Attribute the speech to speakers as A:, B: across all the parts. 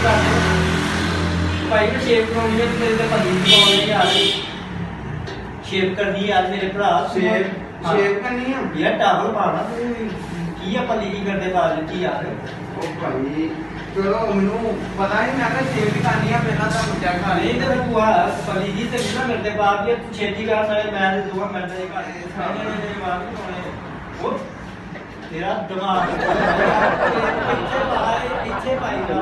A: भाई को शेप करानी है तेरे तो पति पाने यार शेप करनी यार मेरे भरा
B: शेप करनी है
A: यार टावल पाना तू की है पति की करते बाल की यार
B: ओ भाई चलो मैनू पता ही मैं शेप भी करनी है पहला तो चेक कर
A: नहीं तो तू आ पति जी से ना करते बाप ये तू छेती कर सारे मैं दे दूंगा मैं तेरे घर सारे मेरे बाप नहीं होने वो तेरा दिमाग इच्छे पाएगा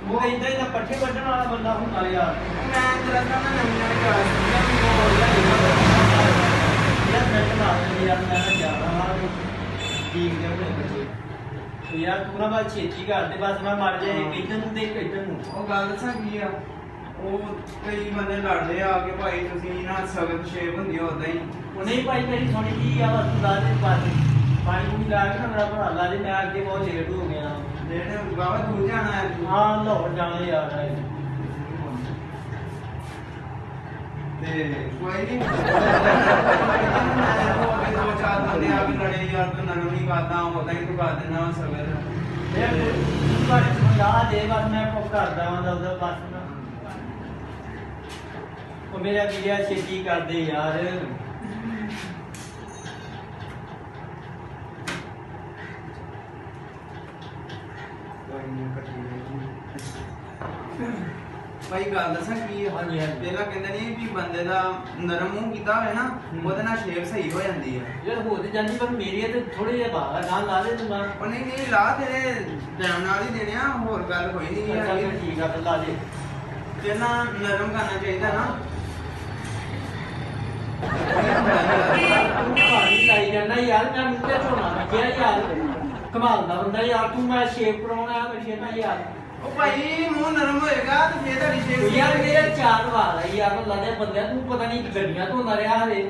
A: वो इधर ही ना पट्टे बटन वाला बंदा हूँ यार
B: मैं तेरा ना नवीं क्लास
A: यार मैं तो यार मैं जा रहा हूँ ठीक है अपने बच्चे तो यार तू ना बात छेती कर दे बस मैं मर जाए इधर ਨੂੰ ਤੇ ਇਧਰ ਨੂੰ
B: ਉਹ ਗੱਲ ਦੱਸਾਂ ਕੀ ਆ ਉਹ ਕਈ ਬੰਦੇ ਲੜਦੇ ਆ ਕਿ ਭਾਈ ਤੁਸੀਂ ਨਾ ਸਖਤ ਸ਼ੇਪ ਹੁੰਦੀ ਆ ਉਦਾਂ ਹੀ
A: ਉਹ ਨਹੀਂ ਭਾਈ ਮੇਰੀ ਥੋੜੀ ਜੀ ਆ ਬਸ ਲਾ ਦੇ ਪਾਣੀ ਨੂੰ ਲਾ ਕੇ ਨਾ ਮੇਰਾ ਭਰਾ ਲਾ ਦੇ ਮੈਂ ਅੱਗੇ ਬਹੁਤ ਲੇਟ ਹੋ ਗਿਆ
B: ਜਿਹੜੇ ਬਾਬਾ ਦੂਰ ਜਾਣਾ ਹੈ
A: ਹਾਂ ਲਾਹੌਰ ਜਾਣਾ ਯਾਰ
B: ਤੇ ਕੋਈ ਨਹੀਂ ਦੋ ਚਾਰ ਬੰਦੇ ਆ ਕੇ ਲੜੇ ਯਾਰ ਤੂੰ ਨਰਮ ਨਹੀਂ ਕਰਦਾ ਉਦਾਂ ਹੀ ਤੂੰ ਕਰ ਦੇਣਾ ਸਖਤ
A: ਯਾਰ ਤੂੰ ਬਾਰੇ ਸਮਝਾ ਦੇ ਬਸ ਮੈਂ ਕੋ ਕਰਦਾ ਹਾਂ ਉਹਦਾ ਬਸ ਨਾ ਉਹ ਮੇਰਾ ਵੀਰਿਆ ਛੇਤੀ ਕਰਦੇ ਯਾਰ
B: ਭਾਈ ਗੱਲ ਦੱਸਾਂ ਕੀ ਹੈ
A: ਹਾਂਜੀ ਹਾਂਜੀ
B: ਪਹਿਲਾਂ ਕਹਿੰਦੇ ਨਹੀਂ ਵੀ ਬੰਦੇ ਦਾ ਨਰਮ ਮੂੰਹ ਕੀਤਾ ਹੋਵੇ ਨਾ ਉਹਦੇ ਨਾਲ ਸ਼ੇਪ ਸਹੀ ਹੋ ਜਾਂਦੀ ਹੈ
A: ਯਾਰ ਹੋ ਤੇ ਜਾਂਦੀ ਪਰ ਮੇਰੀ ਤੇ ਥੋੜੇ ਜਿਹਾ ਬਾਹਰ ਗਾਂ ਲਾ ਦੇ ਤੂੰ ਮੈਂ
B: ਉਹ ਨਹੀਂ ਲਾ ਤੇਰੇ ਟਾਈਮ ਨਾਲ ਹੀ ਦੇਣੇ ਆ ਹੋਰ ਗੱਲ ਕੋਈ ਨਹੀਂ
A: ਅੱਛਾ
B: ਹੈ
A: ਫਿਰ ਠੀਕ ਆ ਫਿਰ ਲਾ ਦੇ
B: ਪਹਿਲਾਂ ਨਰਮ ਕਰਨਾ ਚਾਹੀਦਾ ਨਾ
A: ਤੂੰ ਪਾਣੀ ਲਾਈ ਜਾਂਦਾ ਯਾਰ ਮੈਂ ਮੂੰਹ ਤੇ ਝੋਨਾ ਲੱਗਿਆ ਯਾਰ ਕਮਾਲ ਦਾ ਬੰਦਾ ਯਾਰ ਤੂੰ ਮੈਂ ਸ਼ੇਪ ਕਰਾਉਣਾ ਹੈ ਮੈਂ ਸ਼ੇਪਾ ਯਾਰ
B: ਉਹ ਭਾਈ ਮੂੰਹ ਨਰਮ ਹੋਏਗਾ ਤੇ ਫੇਰ ਤੁਹਾਡੀ ਸ਼ੇਪ
A: ਯਾਰ ਮੇਰੇ ਚਾਰ ਵਾਰ ਆ ਯਾਰ ਅੱਲਾ ਦੇ ਬੰਦਿਆ ਤੂੰ ਪਤਾ ਨਹੀਂ ਗੱਡੀਆਂ ਤੋਂ ਨਾ ਰਿਹਾ ਹਲੇ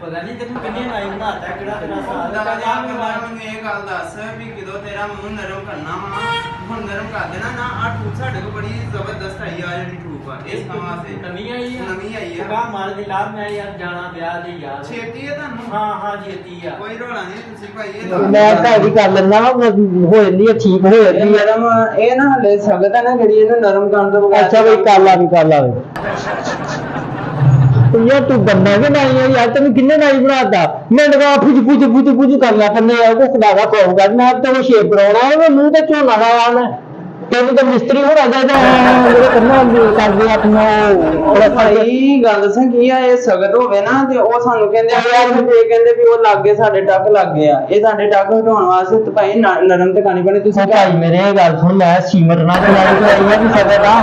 A: ਪਤਾ ਨਹੀਂ ਤੈਨੂੰ ਕਿੰਨੇ ਨਾਈ ਬਣਾਤਾ ਕਿਹੜਾ ਤੇਰਾ ਸਾਲ
B: ਦਾ ਮੈਨੂੰ ਇਹ ਗੱਲ ਦੱਸ ਵੀ ਕਿਦੋਂ ਤੇਰਾ ਮੂੰਹ ਨਰਮ ਕਰਨਾ ਵਾ ਹੁਣ ਨਰਮ ਕਰ ਦੇਣਾ ਨਾ ਆ ਠੂਕ ਸਾਡੇ ਕੋਲ ਬੜੀ ਜ਼ਬਰਦਸਤ ਆਈ ਆ ਜਿਹੜੀ ਠੂਕ ਆ ਇਸ ਕੰਮ ਵਾਸਤੇ
A: ਨਵੀਂ ਆਈ ਆ
B: ਨਵੀਂ ਆਈ ਆ
A: ਕਾ ਮਾਰ ਦੇ ਲਾ ਮੈਂ ਯਾਰ ਜਾਣਾ ਵਿਆਹ ਦੇ ਯਾਰ
B: ਛੇਤੀ ਹੈ ਤੁਹਾਨੂੰ
A: ਹਾਂ ਹਾਂ ਛੇਤੀ ਆ
B: ਕੋਈ ਰੋਲਾ ਨਹੀਂ ਤੁਸੀਂ ਭਾਈ ਇਹ
C: ਮੈਂ ਘਰ ਵੀ ਕਰ ਲੈਂਦਾ ਵਾ ਹੋ ਜਾਂਦੀ ਹੈ ਠੀਕ ਹੋ ਜਾਂਦੀ ਹੈ
B: ਨਰਮ ਇਹ ਨਾ ਹਲੇ ਸਖਤ ਹੈ ਨਾ ਜਿਹੜੀ ਇਹਨੂੰ ਨਰਮ ਕਰਨ ਤੋਂ ਬਗੈਰ
C: ਅੱਛਾ ਬਈ ਕਰ ਲਾ ਵੀ ਕਰ ਲਾ ਯਾਰ ਤੂੰ ਬੰਦਾ ਕਿ ਨਹੀਂ ਹੈ ਯਾਰ ਤੈਨੂੰ ਕਿੰਨੇ ਨਾਈ ਬਣਾਤਾ ਮੈਂ ਲਗਾ ਫੁਜ ਕਰ ਲਿਆ ਕਰਨੇ ਆ ਉਹ ਖੁਦਾ ਦਾ ਕੋਮ ਕਰ ਮੈਂ ਤੈਨੂੰ ਸ਼ੇਪ ਕਰਾਉਣਾ ਹੈ ਮੂੰਹ ਤੇ ਝੋਨਾ ਲਾਇਆ ਮੈਂ ਤੈਨੂੰ ਤਾਂ ਮਿਸਤਰੀ ਹੋਣਾ ਚਾਹੀਦਾ ਜਿਹੜੇ ਕਰਨਾ ਕਰਦੇ ਆਪਣਾ ਉਹ
B: ਭਾਈ ਗੱਲ ਦੱਸਾਂ ਕੀ ਆ ਇਹ ਸਖਤ ਹੋਵੇ ਨਾ ਤੇ ਉਹ ਸਾਨੂੰ ਕਹਿੰਦੇ ਆ ਯਾਰ ਤੇ ਕਹਿੰਦੇ ਵੀ ਉਹ ਲੱਗੇ ਸਾਡੇ ਟੱਕ ਲੱਗ ਗਏ ਆ ਇਹ ਸਾਡੇ ਟੱਕ ਹਟਾਉਣ ਵਾਸਤੇ ਤੇ ਭਾਈ ਨਰਮ ਤੇ ਕਾਣੀ ਪੈਣੀ ਤੁਸੀਂ
C: ਭਾਈ ਮੇਰੇ ਇਹ ਗੱਲ ਸੁਣ ਮੈਂ ਸੀਮਟ ਨਾਲ ਚਲਾਈ ਕਰਾਈ ਆ ਵੀ ਸਦਾ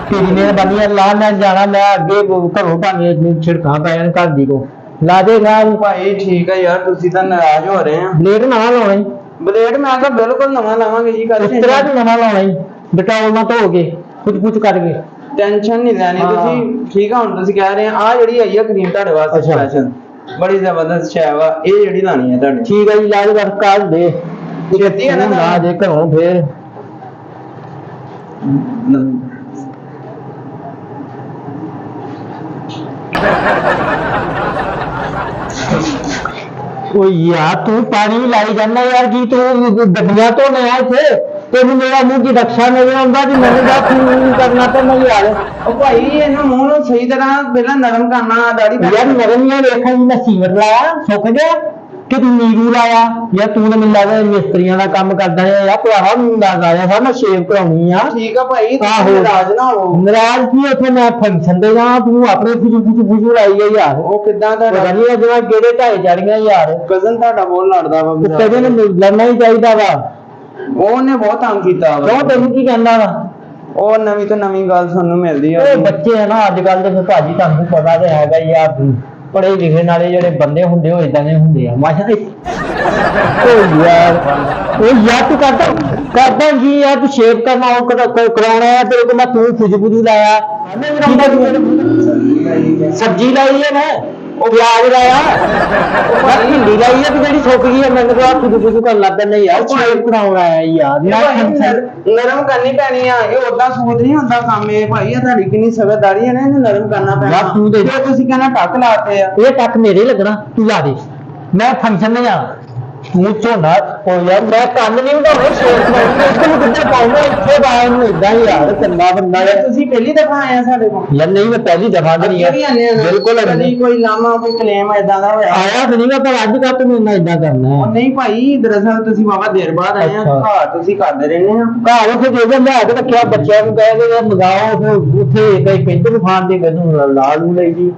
C: ਤੇਰੀ ਮਿਹਰਬਾਨੀ ਅੱਲਾ ਮੈਂ ਜਾਣਾ ਮੈਂ ਅੱਗੇ ਘਰੋਂ ਭਾਵੇਂ ਛਿੜਕਾਂ ਪੈ ਜਾਣ ਘਰ ਦੀ ਕੋ ਲਾ ਦੇ ਗਾਲ
B: ਭਾਈ ਠੀਕ ਆ ਯਾਰ ਤੁਸੀਂ ਤਾਂ ਨਾਰਾਜ਼ ਹੋ ਰਹੇ ਆ
C: ਬਲੇਡ ਨਵਾਂ ਲਾਉਣਾ ਈ
B: ਬਲੇਡ ਮੈਂ ਤਾਂ ਬਿਲਕੁਲ ਨਵਾਂ ਲਾਵਾਂਗੇ ਜੀ ਕੱਲ
C: ਤੇਰਾ ਵੀ ਨਵਾਂ ਲਾਉਣਾ ਈ ਡਟਾਉਲ ਨਾਲ ਧੋ ਕੇ ਕੁਝ ਕਰਕੇ
B: ਟੈਨਸ਼ਨ ਨਹੀਂ ਲੈਣੀ ਤੁਸੀਂ ਠੀਕ ਆ ਹੁਣ ਤੁਸੀਂ ਕਹਿ ਰਹੇ ਆ ਜਿਹੜੀ ਆਈ ਆ ਕਰੀਮ ਤੁਹਾਡੇ ਵਾਸਤੇ ਸਪੈਸ਼ਲ ਬੜੀ ਜ਼ਬਰਦਸਤ ਸ਼ੈ ਵਾ ਇਹ ਜਿਹੜੀ ਲਾਣੀ ਹੈ ਤੁਹਾਡੀ
C: ਠੀਕ ਆ ਜੀ ਲਾ ਦੇ ਬਸ ਕਾਲ ਦੇ
B: ਛੇਤੀ ਆ ਨਾ
C: ਲਾ ਦੇ ਘਰੋਂ ਫੇਰ ਉਹ ਯਾਰ ਤੂੰ ਪਾਣੀ ਵੀ ਲਾਈ ਜਾਂਦਾ ਯਾਰ ਕੀ ਤੂੰ ਗੱਡੀਆਂ ਤੋਂ ਨਾ ਇੱਥੇ ਤੈਨੂੰ ਮੇਰਾ ਮੂੰਹ ਦੀ ਰਕਸ਼ਾ ਨਹੀਂ ਆਉਂਦਾ ਕਿ ਮੈਨੂੰ ਦਾ ਕੀ ਕਰਨਾ ਪੈਂਦਾ ਯਾਰ
B: ਉਹ ਭਾਈ ਇਹਨੂੰ ਮੂੰਹ ਨੂੰ ਸਹੀ ਤਰ੍ਹਾਂ ਪਹਿਲਾਂ ਨਰਮ ਕਰਨਾ ਦਾੜੀ
C: ਯਾਰ ਨਰਮ ਹੀ ਵੇਖਾਂ ਜੀ ਮੈਂ ਸੀਮਟ ਲਾਇਆ ਸੁੱਕ ਗਿਆ ਕਿ ਤੂੰ ਨੀਰੂ ਲਾਇਆ ਯਾਰ ਤੂੰ ਤਾਂ ਮੈਨੂੰ ਲੱਗਦਾ ਮਿਸਤਰੀਆਂ ਦਾ ਕੰਮ ਕਰਦਾ ਹੈ ਯਾਰ ਭਰਾਵਾ ਮੈਨੂੰ ਦੱਸ ਆਇਆ ਸਾ ਮੈਂ ਸ਼ੇਪ ਕਰਾਉਣੀ ਆ
B: ਠੀਕ ਆ ਭਾਈ
C: ਆਹੋ।
B: ਤੁਸੀਂ ਨਾਰਾਜ਼ ਨਾ ਹੋ
C: ਨਾਰਾਜ਼ ਕੀ ਉੱਥੇ ਮੈਂ ਫੰਕਸ਼ਨ ਤੇ ਜਾ ਤੂੰ ਆਪਣੇ ਫੁਜੂ ਲਾਈ ਹੈ ਯਾਰ
B: ਉਹ ਕਿੱਦਾਂ
C: ਪਤਾ
B: ਦਾ
C: ਨਹੀਂ ਜਿਹੜਾ ਕਿਹੜੇ ਢਾਈ ਚੜੀਆਂ ਯਾਰ
B: ਕਜ਼ਨ ਤੁਹਾਡਾ ਬਹੁਤ ਲੜਦਾ ਵਾ
C: ਕੁੱਤੇ ਦੇ ਨੂੰ ਲੜਨਾ ਹੀ ਚਾਹੀਦਾ ਵਾ
B: ਉਹਨੇ ਬਹੁਤ ਤੰਗ ਕੀਤਾ ਵਾ
C: ਕਿਉਂ ਤੈਨੂੰ ਕੀ ਕਹਿੰਦਾ ਵਾ
B: ਉਹ ਨਵੀਂ ਤੋਂ ਨਵੀਂ ਗੱਲ ਸਾਨੂੰ ਮਿਲਦੀ ਆ
C: ਇਹ ਬੱਚੇ ਆ ਨਾ ਅੱਜ ਕੱਲ ਦੇ ਭਾਜੀ ਤੁਹਾਨੂੰ ਪਤਾ ਤੇ ਹੈਗਾ ਯਾਰ ਪੜੇ ਲਿਖੇ ਨਾਲੇ ਜਿਹੜੇ ਬੰਦੇ ਹੁੰਦੇ ਉਹ ਇਦਾਂ ਦੇ ਹੁੰਦੇ ਆ ਮਾਸ਼ਾ ਉਹ ਯਾਰ ਤੂੰ ਕਰਦਾ ਜੀ ਯਾਰ ਤੂੰ ਸ਼ੇਪ ਕਰਨਾ ਉਹ ਕਰਾਉਣਾ ਹੈ ਤੇਰੇ ਕੋਲ ਮੈਂ ਤੂੰ ਫੁਜੂ ਲਾਇਆ ਸਬਜ਼ੀ ਲਾਈ ਹੈ ਮੈਂ ਉਹ ਪਿਆਜ਼ ਲਾਇਆ ਉਹ ਭਿੰਡੀ ਲਾਈ ਹੈ ਜਿਹੜੀ ਸੁੱਕ ਗਈ ਹੈ ਮੈਨੂੰ ਤਾਂ ਫੁਜੂ ਕਰ ਲੱਗਾ ਨਹੀਂ ਯਾਰ ਸ਼ੇਪ ਕਰਾਉਣਾ ਹੈ ਯਾਰ
B: ਨਰਮ ਕਰਨੀ ਪੈਣੀ ਆ ਇਹ ਉਦਾਂ ਸੂਤ ਨਹੀਂ ਹੁੰਦਾ ਕੰਮ ਇਹ ਭਾਈ ਆ ਤੁਹਾਡੀ ਕਿੰਨੀ ਸਮਝਦਾਰੀ ਹੈ ਨਾ ਇਹਨੂੰ ਨਰਮ ਕਰਨਾ ਪੈਣਾ
C: ਯਾਰ ਤੂੰ ਦੇ
B: ਤੁਸੀਂ ਕਹਿੰਦਾ ਟੱਕ ਲਾਤੇ ਆ
C: ਇਹ ਟੱਕ ਮੇਰੇ ਲੱਗਣਾ ਤੂੰ ਲਾ ਦੇ ਮੈਂ ਫੰਕਸ਼ਨ ਨਹੀਂ ਜਾਣਾ ਤੂੰ ਝੋਨਾ ਉਹ ਯਾਰ ਮੈਂ ਕੰਨ ਨਹੀਂ ਵਧਾਉਣੇ ਸ਼ੇਰ ਬਣਾਉਣੇ ਤੈਨੂੰ ਕਿੱਥੇ ਪਾਉਂਗਾ ਇੱਥੇ ਬਾਹਰ ਨੂੰ ਇਦਾਂ ਹੀ ਯਾਰ ਚੰਗਾ ਬੰਦਾ
B: ਨਾਲੇ ਤੁਸੀਂ ਪਹਿਲੀ ਦਫਾ ਆਏ ਆ ਸਾਡੇ ਕੋਲ
C: ਯਾਰ ਨਹੀਂ ਮੈਂ ਪਹਿਲੀ ਦਫਾ ਨਹੀਂ
B: ਅੱਗੇ ਵੀ ਆਨੇ ਆ ਨਾ।
C: ਬਿਲਕੁਲ
B: ਕਦੀ ਕੋਈ ਲਾਮਾ ਕੋਈ ਕਲੇਮ ਏਦਾਂ ਦਾ ਹੋਇਆ
C: ਆਇਆ ਤਾਂ ਨਹੀਂਗਾ ਪਰ ਅੱਜ ਕੱਲ੍ਹ ਤੈਨੂੰ ਇੰਨਾ ਇਦਾਂ ਕਰਨਾ
B: ਉਹ ਨਹੀਂ ਭਾਈ ਦਰਅਸਲ ਤੁਸੀਂ ਬਾਬਾ ਦੇਰ ਬਾਅਦ ਆਏ ਆ
C: ਅੱਛਾ।
B: ਘਰ ਤੁਸੀਂ ਕਰਦੇ ਰਹਿੰਦੇ ਆ
C: ਘਰ ਉੱਥੇ ਜੇ ਲਿਆ ਕੇ ਰੱਖਿਆ ਬੱਚਿਆਂ ਨੂੰ ਕਹੇ ਕਿ ਮੰਗਾਓ ਫਿਰ ਉੱਥੇ ਕਈ ਪਿੰਡ ਨੂੰ ਖਾਣ ਦੇ ਮੈਨੂੰ ਲਾ ਲੂ ਲਈ ਜੀ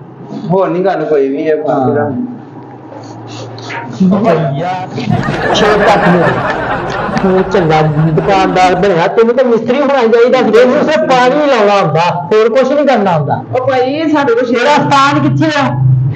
B: ਹੋਰ ਨਹੀਂ ਗੱਲ ਕੋਈ ਵੀ ਹੈ
C: ਹਾਂ। ਛੇ ਤੱਕ ਨੂੰ ਤੂੰ ਚੰਗਾ ਦੁਕਾਨਦਾਰ ਬਣਿਆ ਤੈਨੂੰ ਤਾਂ ਮਿਸਤਰੀ ਹੋਣਾ ਚਾਹੀਦਾ ਸੀ ਇਹਨੂੰ ਸਿਰਫ ਪਾਣੀ ਲਾਉਣਾ ਹੁੰਦਾ ਹੋਰ ਕੁਝ ਨਹੀਂ ਕਰਨਾ ਹੁੰਦਾ
B: ਉਹ ਭਾਈ ਸਾਡੇ ਕੋਲ
C: ਤੇਰਾ ਸਥਾਨ ਕਿੱਥੇ ਆ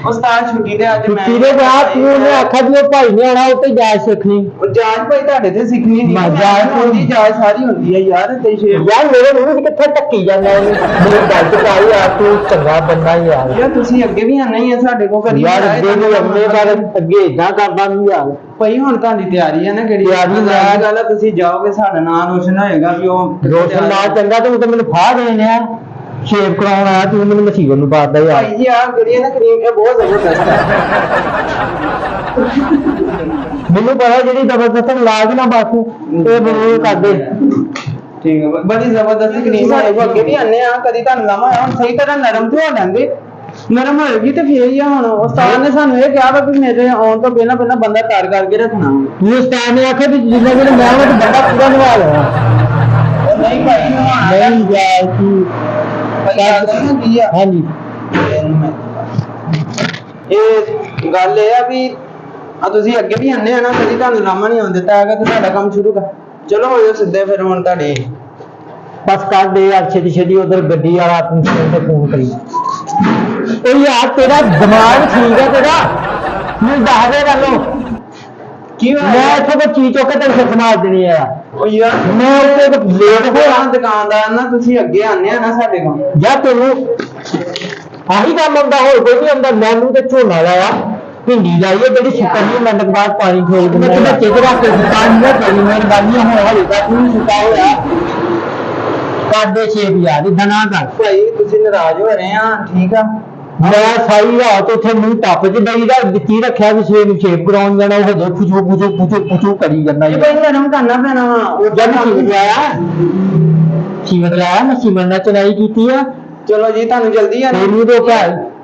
B: ਉਸਤਾਦ ਛੁੱਟੀ ਤੇ ਅੱਜ ਮੈਂ
C: ਤੇਰੇ ਬਾਪ ਨੂੰ ਨੇ ਆਖਿਆ ਵੀ ਉਹ ਭਾਈ ਨੇ ਆਣਾ ਉੱਤੇ ਜਾਇ ਸਿੱਖਣੀ
B: ਉਹ ਜਾਂਚ ਭਾਈ ਤੁਹਾਡੇ ਤੇ ਸਿੱਖਣੀ ਨਹੀਂ
C: ਮੈਂ ਜਾਂਚ
B: ਹੁੰਦੀ ਜਾਂਚ ਸਾਰੀ ਹੁੰਦੀ ਹੈ ਯਾਰ ਤੇ ਸ਼ੇਰ
C: ਯਾਰ ਮੇਰੇ ਮੂੰਹ ਵਿੱਚ ਕਿੱਥੇ ਟੱਕੀ ਜਾਂਦਾ ਇਹਨੂੰ ਮੇਰੇ ਗੱਲ ਚ ਪਾਈ ਆ ਤੂੰ ਚੰਗਾ ਬੰਦਾ ਯਾਰ
B: ਯਾਰ ਤੁਸੀਂ ਅੱਗੇ ਵੀ ਆਣਾ ਹੀ ਆ ਸਾਡੇ ਕੋਲ ਕਦੀ
C: ਯਾਰ ਅੱਗੇ ਨੂੰ ਅੰਨੇ ਬਾਰੇ ਅੱਗੇ ਇਦਾਂ ਕਰਦਾ ਨਹੀਂ ਯਾਰ
B: ਭਾਈ ਹੁਣ ਤੁਹਾਡੀ ਤਿਆਰੀ ਹੈ ਨਾ ਕਿਹੜੀ
C: ਤਿਆਰੀ
B: ਮੈਂ ਇਹ ਗੱਲ ਆ ਤੁਸੀਂ ਜਾਓਗੇ ਸਾਡਾ ਨਾਮ ਰੋਸ਼ਨ ਹੋਏਗਾ ਵੀ ਉਹ
C: ਰੋਸ਼ਨ ਨਾ ਚੰਗਾ ਤੂੰ ਤਾਂ ਮੈਨੂੰ ਫਾਹ ਦੇਣੇ ਆ ਸ਼ੇਪ ਕਰਾਉਣ ਆਇਆ ਤੂੰ ਮੈਨੂੰ ਮਸੀਬਤ ਨੂੰ ਪਾਦਾ ਯਾਰ
B: ਭਾਈ ਜੀ ਆ ਜਿਹੜੀ ਹੈ ਨਾ ਕਰੀਮ ਇਹ ਬਹੁਤ ਜ਼ਬਰਦਸਤ ਹੈ
C: ਮੈਨੂੰ ਪਤਾ ਜਿਹੜੀ ਜ਼ਬਰਦਸਤ ਲਾਜ ਨਾ ਬਸ ਇਹ ਮੈਨੂੰ ਕਰ ਦੇ
B: ਠੀਕ ਹੈ ਬੜੀ ਜ਼ਬਰਦਸਤ ਕਰੀਮ ਹੈ ਉਹ ਅੱਗੇ ਵੀ ਆਨੇ ਆ ਕਦੀ ਤੁਹਾਨੂੰ ਲਾਵਾਂ ਹੁਣ ਸਹੀ ਤਰ੍ਹਾਂ ਨਰਮ ਤੇ ਹੋ ਲੈਂਦੇ ਨਰਮ ਹੋਏਗੀ ਤੇ ਫੇਰ ਹੀ ਆ ਹੁਣ ਉਸਤਾਦ ਨੇ ਸਾਨੂੰ ਇਹ ਕਿਹਾ ਵਾ ਕਿ ਮੇਰੇ ਆਉਣ ਤੋਂ ਪਹਿਲਾਂ ਪਹਿਲਾਂ ਬੰਦਾ ਤਿਆਰ ਕਰਕੇ ਰੱਖਣਾ
C: ਤੂੰ ਉਸਤਾਦ ਨੇ ਆਖਿਆ ਵੀ ਜਿੰਨਾ ਜਿਹੜਾ ਮੈਂ ਉਹ ਬੰਦਾ ਪੂਰਾ ਨਿਭਾ ਲੈਣਾ
B: ਨਹੀਂ ਭਾਈ ਨਵਾਣਾ
C: ਨਹੀਂ ਯਾਰ ਤੂੰ
B: ਕੀ ਆ
C: ਹਾਂਜੀ
B: ਇਹ ਗੱਲ ਇਹ ਆ ਵੀ ਆ ਤੁਸੀਂ ਅੱਗੇ ਵੀ ਆਨੇ ਆ ਨਾ ਕਦੀ ਤੁਹਾਨੂੰ ਲਾਮਾ ਨਹੀਂ ਆਉਣ ਦਿੱਤਾ ਹੈਗਾ ਤੇ ਤੁਹਾਡਾ ਕੰਮ ਸ਼ੁਰੂ ਕਰ ਚਲੋ ਹੋ ਜਾਓ ਸਿੱਧੇ ਫਿਰ ਹੁਣ ਤੁਹਾਡੇ
C: ਬਸ ਕਰ ਦੇ ਯਾਰ ਛੇਤੀ ਛੇਤੀ ਉਧਰ ਗੱਡੀ ਵਾਲਾ ਆਪਣੀ ਤੇ ਫੋਨ ਕਰੀ ਉਹ ਯਾਰ ਤੇਰਾ ਦਿਮਾਗ ਠੀਕ ਹੈ ਤੇਰਾ ਮੈਨੂੰ ਦੱਸ ਦੇ ਗੱਲ
B: ਕੀ
C: ਮੈਂ
B: ਹੋਇਆ
C: ਇੱਥੋਂ ਕੋਈ ਚੀਜ਼ ਚੁੱਕ ਕੇ ਤੈਨੂੰ ਸਮਾਜ ਦੇਣੀ ਆ
B: ਉਹ ਯਾਰ
C: ਮੈਂ ਉੱਤੇ ਲੇਟ ਹੋ
B: ਹੋਰਾਂ ਦੁਕਾਨਦਾਰ ਨਾ ਤੁਸੀਂ ਅੱਗੇ ਆਨੇ ਆ ਨਾ ਸਾਡੇ ਕੋਲ
C: ਜਾਂ ਤੈਨੂੰ ਆਹੀ ਕੰਮ ਹੁੰਦਾ ਹੋਰ ਕੋਈ ਨਹੀਂ ਹੁੰਦਾ ਮੈਨੂੰ ਤੇ ਝੋਨਾ ਲਾਇਆ ਭਿੰਡੀ ਲਾਈ ਹੈ ਜਿਹੜੀ ਸੁੱਕਾ ਨਹੀਂ ਮੰਡਕ ਬਾਅਦ ਪਾਣੀ ਖੋਲ ਦਿੰਦਾ ਮੈਂ ਕਿਹਾ ਚਿਹਰਾ ਕੇ ਦੁਕਾਨ ਨਾ ਤੇਰੀ ਮਿਹਰਬਾਨੀ ਹੋ ਹਾਲੇ ਤੱਕ ਨਹੀਂ ਸੁੱਕਾ ਹੋਇਆ ਕਾਦੇ 6000 ਇਦਾਂ ਨਾ ਕਰ
B: ਭਾਈ ਤੁਸੀਂ ਨਾਰਾਜ਼ ਹੋ ਰਹੇ ਆ ਠੀਕ ਆ
C: ਮੈਂ ਸਾਰੀ ਰਾਤ ਉੱਥੇ ਮੂੰਹ ਟੱਪ ਚ ਡਈ ਦਾ ਦਿੱਤੀ ਰੱਖਿਆ ਵੀ ਸਵੇਰ ਨੂੰ ਸ਼ੇਪ ਕਰਾਉਣ ਜਾਣਾ ਉਹ ਹਜੇ ਪੁੱਛੋ ਕਰੀ ਜਾਂਦਾ
B: ਇਹ ਭਾਈ ਨਰਮ ਕਰਨਾ ਪੈਣਾ ਵਾ
C: ਉਹ ਜਦ ਸੀਮਤ ਲਾਇਆ ਮੈਂ ਸੀਮਤ ਨਾਲ ਚਨਾਈ ਕੀਤੀ ਆ
B: ਚਲੋ ਜੀ ਤੁਹਾਨੂੰ ਜਲਦੀ ਆ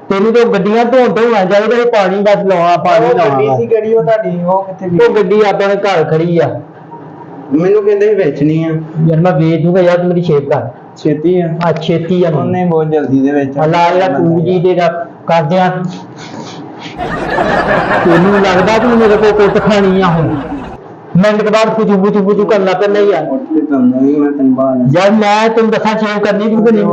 C: ਤੈਨੂੰ ਤਾਂ ਗੱਡੀਆਂ ਧੋਣ ਹੋਣਾ ਚਾਹੀਦਾ ਤੇ ਪਾਣੀ ਬਸ ਲਾਉਣਾ ਪਾਣੀ
B: ਗੱਡੀ
C: ਲਾਉਣਾ
B: ਸੀ ਕਿਹੜੀ ਉਹ ਤੁਹਾਡੀ ਉਹ ਕਿੱਥੇ ਗਈ
C: ਉਹ ਗੱਡੀ ਆਪਣੇ ਘਰ ਖੜੀ ਆ
B: ਮੈਨੂੰ ਕਹਿੰਦੇ ਸੀ ਵੇਚਣੀ ਆ
C: ਯਾਰ ਮੈਂ ਵੇਚ ਦੂੰਗਾ ਯਾਰ ਤੂੰ ਮੇਰੀ ਸ਼ੇਪ ਕਰ
B: ਛੇਤੀ ਆ
C: ਆ ਛੇਤੀ ਆ
B: ਉਹਨੇ ਬਹੁਤ ਜਲਦੀ ਦੇ ਵਿੱਚ
C: ਅੱਲਾ ਜਿਹੜਾ ਤੂੰ ਜੀ ਦੇ ਕਰਦੇ ਆ ਤੈਨੂੰ ਲੱਗਦਾ ਤੂੰ ਮੇਰੇ ਕੋਲ ਕੁੱਟ ਖਾਣੀ ਆ ਹੁਣ ਮਿੰਟ ਕੇ ਬਾਅਦ ਪੁੱਛੂ ਕਰਨਾ ਪੈਂਦਾ ਯਾਰ
B: ਮੈਂ ਤੈਨੂੰ ਬਾਹਰ
C: ਯਾਰ ਮੈਂ ਤੈਨੂੰ ਦੱਸਾਂ ਸ਼ੇਪ ਕਰਨੀ ਤੂੰ ਕਿ ਨਹੀਂ